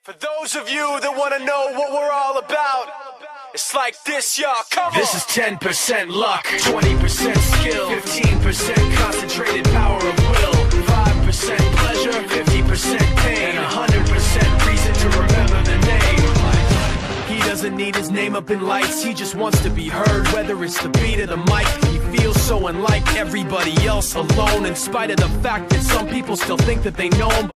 For those of you that want to know what we're all about, it's like this, y'all. Come on. This is 10% luck, 20% skill, 15% concentrated power of will, 5% pleasure, 50% pain, and 100% reason to remember the name. He doesn't need his name up in lights, he just wants to be heard, whether it's the beat of the mic. He feels so unlike everybody else, alone, in spite of the fact that some people still think that they know him.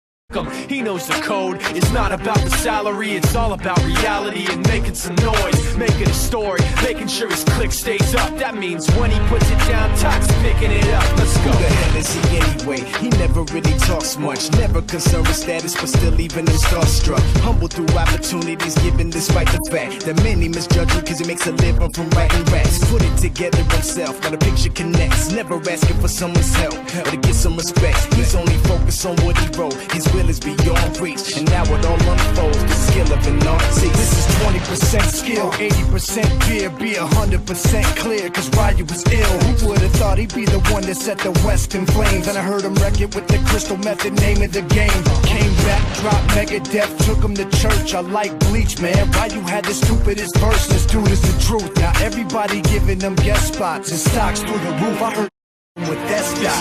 He knows the code. It's not about the salary, it's all about reality and making some noise, making a story, making sure his click stays up. That means when he puts it down, Tox picking it up. Let's go. Who the hell is he anyway? He never really talks much, never concerned with status, but still leaving him starstruck. Humble through opportunities given despite the fact that many misjudge him because he makes a living from writing raps. Put it together himself, got a picture connects, never asking for someone's help or to get some respect. He's only focused on what he wrote. His will is beyond reach, and now it all unfolds, the skill of an artist. This is 20% skill, 80% fear, be 100% clear, cause Ryu was ill. Who would've thought he'd be the one that set the West in flames? And I heard him wreck it with the Crystal Method, name of the game. Came back, dropped Megadeth, took him to church. I like Bleach, man. Ryu had the stupidest verse, this dude is the truth. Now everybody giving them guest spots and stocks through the roof. I heard with that stock.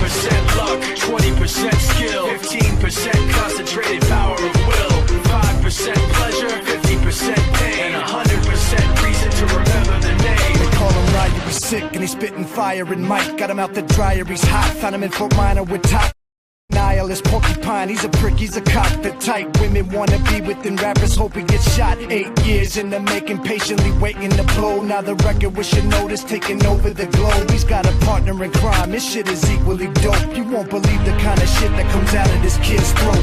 This is 10% luck, 20% skill, 15% concentrated power of will, 5% pleasure, 50% pain, and 100% reason to remember the name. They call him Ryu, he's sick and he's spitting fire. And Mike got him out the dryer, he's hot. Found him in Fort Minor with top nihilist porcupine. He's a prick, he's a cock. The type women wanna be within rappers, hope he gets shot. 8 years in the making, patiently waiting to blow. Now the record with your notice taking over the globe. He's got a partner in crime, this shit is equally dope. You won't believe the kind of shit that comes out of this kid's throat.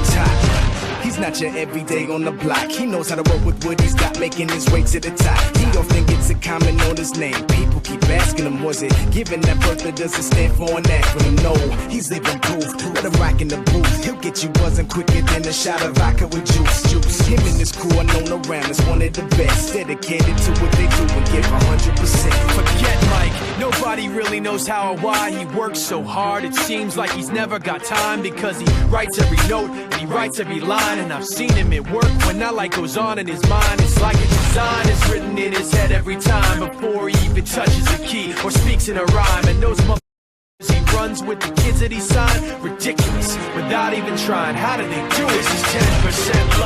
He's not your everyday on the block. He knows how to work with what he's got, making his way to the top. He don't think it's a comment on his name. People keep asking him, was it given that birth that doesn't stand for an acronym? No, he's living proof. Let him rock in the booth. He'll get you buzzing quicker than a shot of vodka with juice. Him and his crew are known around as one of the best, dedicated to what they do and give 100%. Forget Mike, nobody really knows how or why he works so hard. It seems like he's never got time, because he writes every note and he writes every line. And I've seen him at work when that light goes on in his mind. It's like a design is written in his head every time before he even touches a key or speaks in a rhyme. And those motherfuckers he runs with the kids that he signed, ridiculous, without even trying. How do they do it? This is 10%